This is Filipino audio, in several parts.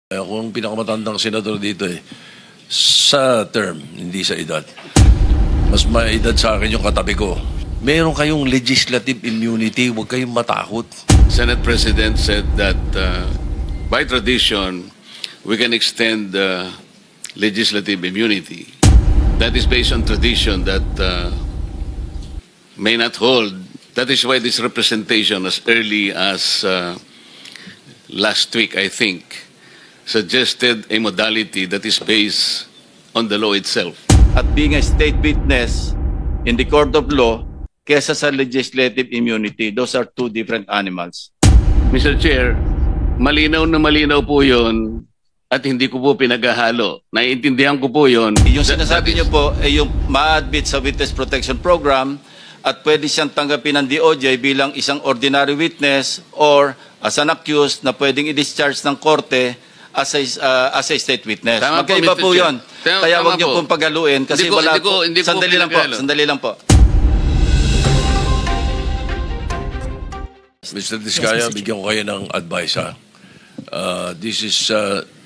Ako ang pinakamatandang senador dito sa term, hindi sa edad. Mas may edad sa akin yung katabi ko. Meron kayong legislative immunity, huwag kayong matakot. Senate President said that by tradition, we can extend legislative immunity. That is based on tradition that may not hold. That is why this representation, as early as last week, I think, suggested a modality that is based on the law itself. At being a state witness in the court of law kesa sa legislative immunity, those are two different animals. Mr. Chair, malinaw na malinaw po yun at hindi ko po pinaghahalo. Naiintindihan ko po yun. Yung sinasabi niyo po ay yung ma-admit sa Witness Protection Program at pwede siyang tanggapin ng DOJ bilang isang ordinary witness or as an accused na pwedeng i-discharge ng korte as a state witness. Tama Magkaiba po yun. Kaya Tama huwag niyo po. pong paghaluin kasi wala po. Sandali lang po. Mr. Diskaya, bigyan ko kayo ng advice. This is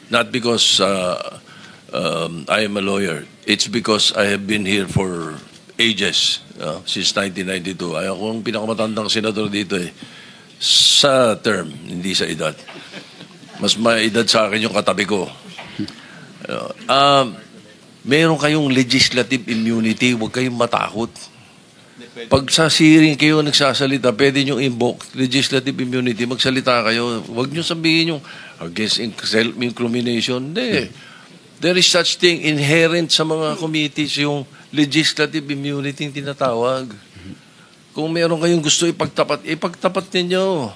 not because I am a lawyer. It's because I have been here for ages, since 1992. Ako ang pinakamatandang senador dito sa term, hindi sa edad. Mas may edad sa akin yung katabi ko. Meron kayong legislative immunity, huwag kayong matakot. Pag sa hearing kayo nagsasalita, pwede nyo invoke legislative immunity, magsalita kayo. Huwag nyo sabihin yung against self-incrimination. Hindi. There is such thing inherent sa mga committees, yung legislative immunity yung tinatawag. Kung meron kayong gusto ipagtapat ninyo.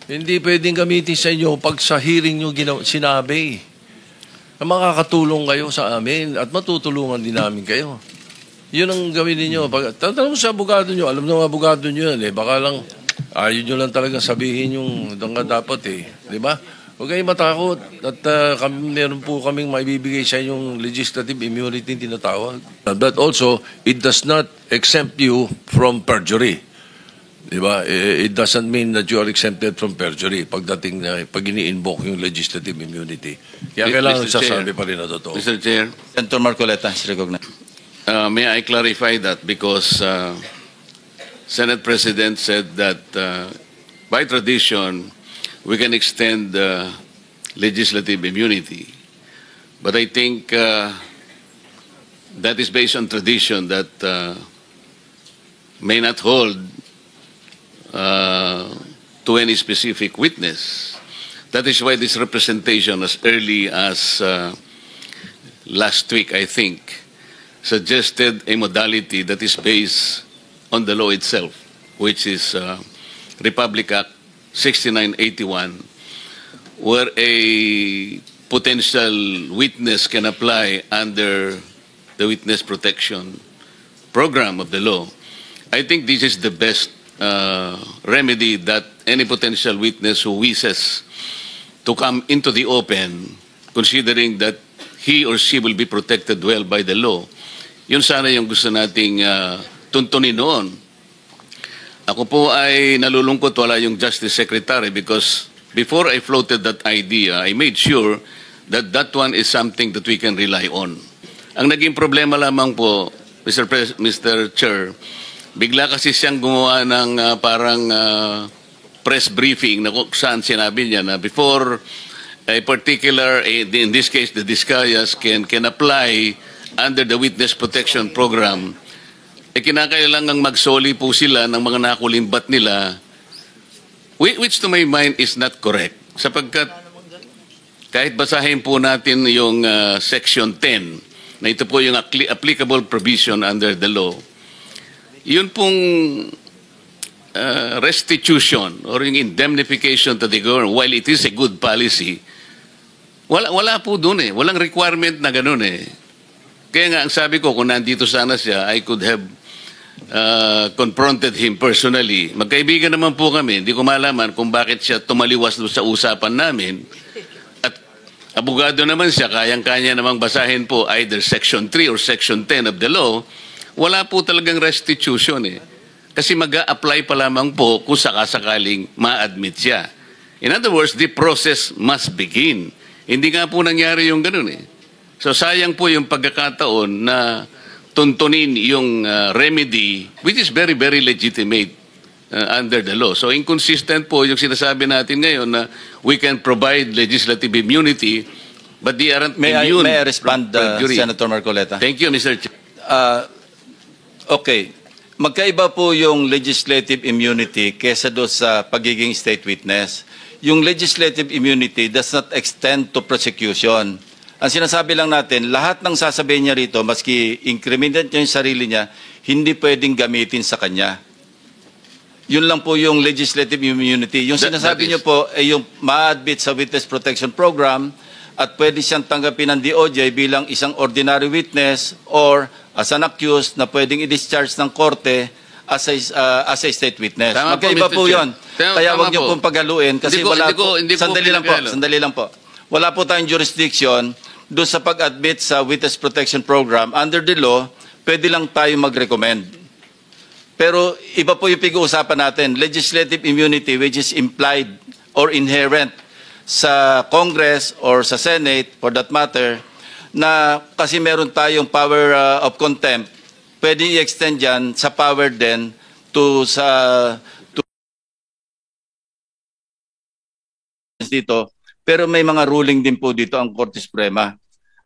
Hindi pwedeng gamitin sa inyo pag sa hearing nyo sinabi. Makakatulong kayo sa amin at matutulungan din namin kayo. Yun ang gawin ninyo. Tatanong sa abogado nyo, alam ng abogado nyo yan baka lang, ayaw nyo lang talagang sabihin yung dapat Di ba? Huwag kayong matakot. At meron po kaming maibibigay sa inyong legislative immunity tinatawag. But also, it does not exempt you from perjury. Di ba? It doesn't mean that you are exempted from perjury pagdating na pag ini-invoke yung legislative immunity. Kaya kailangan sasabi pa rin na totoo. Mr. Chair, Senator Marcoleta, is recognized. may I clarify that because Senate President said that by tradition, we can extend legislative immunity. But I think that is based on tradition that may not hold to any specific witness. That is why this representation, as early as last week, I think, suggested a modality that is based on the law itself, which is Republic Act 6981, where a potential witness can apply under the Witness Protection Program of the law. I think this is the best remedy that any potential witness who wishes to come into the open, considering that he or she will be protected well by the law. Yun sana yung gusto nating tuntunin noon. Ako po ay nalulungkot wala yung Justice Secretary because before I floated that idea, I made sure that that one is something that we can rely on. Ang naging problema lamang po, Mr. Chair, bigla kasi siyang gumawa ng parang press briefing na kung saan sinabi niya na before a particular, in this case, the Discayas can apply under the Witness Protection Program, kinakailangang magsoli po sila ng mga nakulimbat nila, which to my mind is not correct. Sapagkat kahit basahin po natin yung Section 10, na ito po yung applicable provision under the law, yun pong restitution or yung indemnification to the government, while it is a good policy, wala po dun walang requirement na ganun Kaya nga, ang sabi ko, kung nandito sana siya, I could have confronted him personally. Magkaibigan naman po kami. Hindi ko malaman kung bakit siya tumaliwas sa usapan namin. At abogado naman siya, kayang-kanya namang basahin po either Section 3 or Section 10 of the law. Wala po talagang restitution Kasi mag-a-apply pa lamang po kung sakasakaling ma-admit siya. In other words, the process must begin. Hindi nga po nangyari yung ganun eh. So sayang po yung pagkakataon na tuntunin yung remedy which is very, very legitimate under the law. So inconsistent po yung sinasabi natin ngayon na we can provide legislative immunity but they aren't immune. May I respond, from jury. Senator Marcoleta? Thank you, Mr. Chair. Okay. Magkaiba po yung legislative immunity kesa doon sa pagiging state witness. Yung legislative immunity does not extend to prosecution. Ang sinasabi lang natin, lahat ng sasabihin niya rito, maski incriminate niya yung sarili niya, hindi pwedeng gamitin sa kanya. Yun lang po yung legislative immunity. Yung sinasabi niyo po ay yung ma-admit sa Witness Protection Program at pwede siyang tanggapin ng DOJ bilang isang ordinary witness or as an accused na pwedeng i-discharge ng korte as a state witness. Tama Magkaiba po yun. Kaya Tama wag niyo po. pong pagaluin kasi sandali lang po. Wala po tayong jurisdiction doon sa pag-admit sa Witness Protection Program. Under the law, pwede lang tayo mag-recommend. Pero iba po yung pag-uusapan natin, legislative immunity which is implied or inherent sa Congress or sa Senate for that matter, na kasi meron tayong power of contempt, pwede i-extend yan sa power din to dito. Pero may mga ruling din po dito ang Korte Suprema.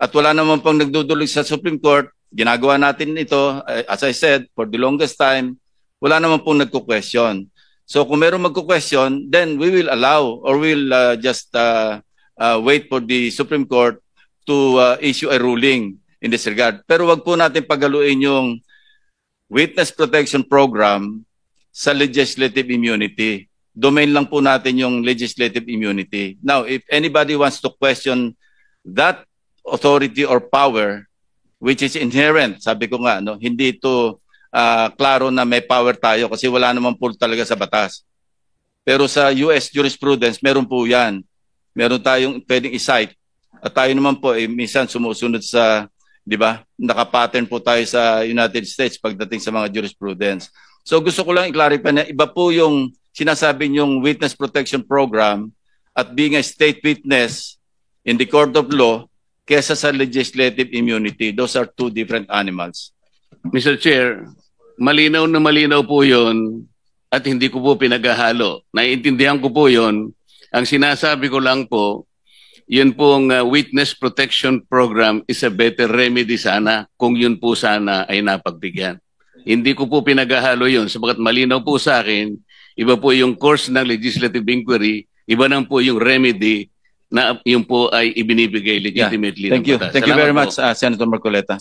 At wala naman pong nagdudulog sa Supreme Court. Ginagawa natin ito, as I said, for the longest time, wala naman pong nagko-question. So kung meron magko-question, then we will allow or we'll just wait for the Supreme Court to issue a ruling in this regard. Pero wag po natin pagaluin yung Witness Protection Program sa legislative immunity. Domain lang po natin yung legislative immunity. Now, if anybody wants to question that authority or power, which is inherent, sabi ko nga, no, hindi ito klaro na may power tayo kasi wala naman po talaga sa batas. Pero sa US jurisprudence, meron po yan. Meron tayong pwedeng i-cite. At tayo naman po, minsan sumusunod sa, di ba, nakapattern po tayo sa United States pagdating sa mga jurisprudence. So gusto ko lang i-clarify na iba po yung sinasabi niyong Witness Protection Program at being a state witness in the court of law kesa sa legislative immunity. Those are two different animals. Mr. Chair, malinaw na malinaw po yun at hindi ko po pinaghahalo. Naiintindihan ko po yun. Ang sinasabi ko lang po, yun pong Witness Protection Program is a better remedy sana kung yun po sana ay napagbigyan. Hindi ko po pinaghahalo yun sapagat malinaw po sa akin, iba po yung course ng legislative inquiry, iba nang po yung remedy na yun po ay ibinibigay legitimately. Thank you. ng batas. Thank you very Salamat much, Senator Marcoleta.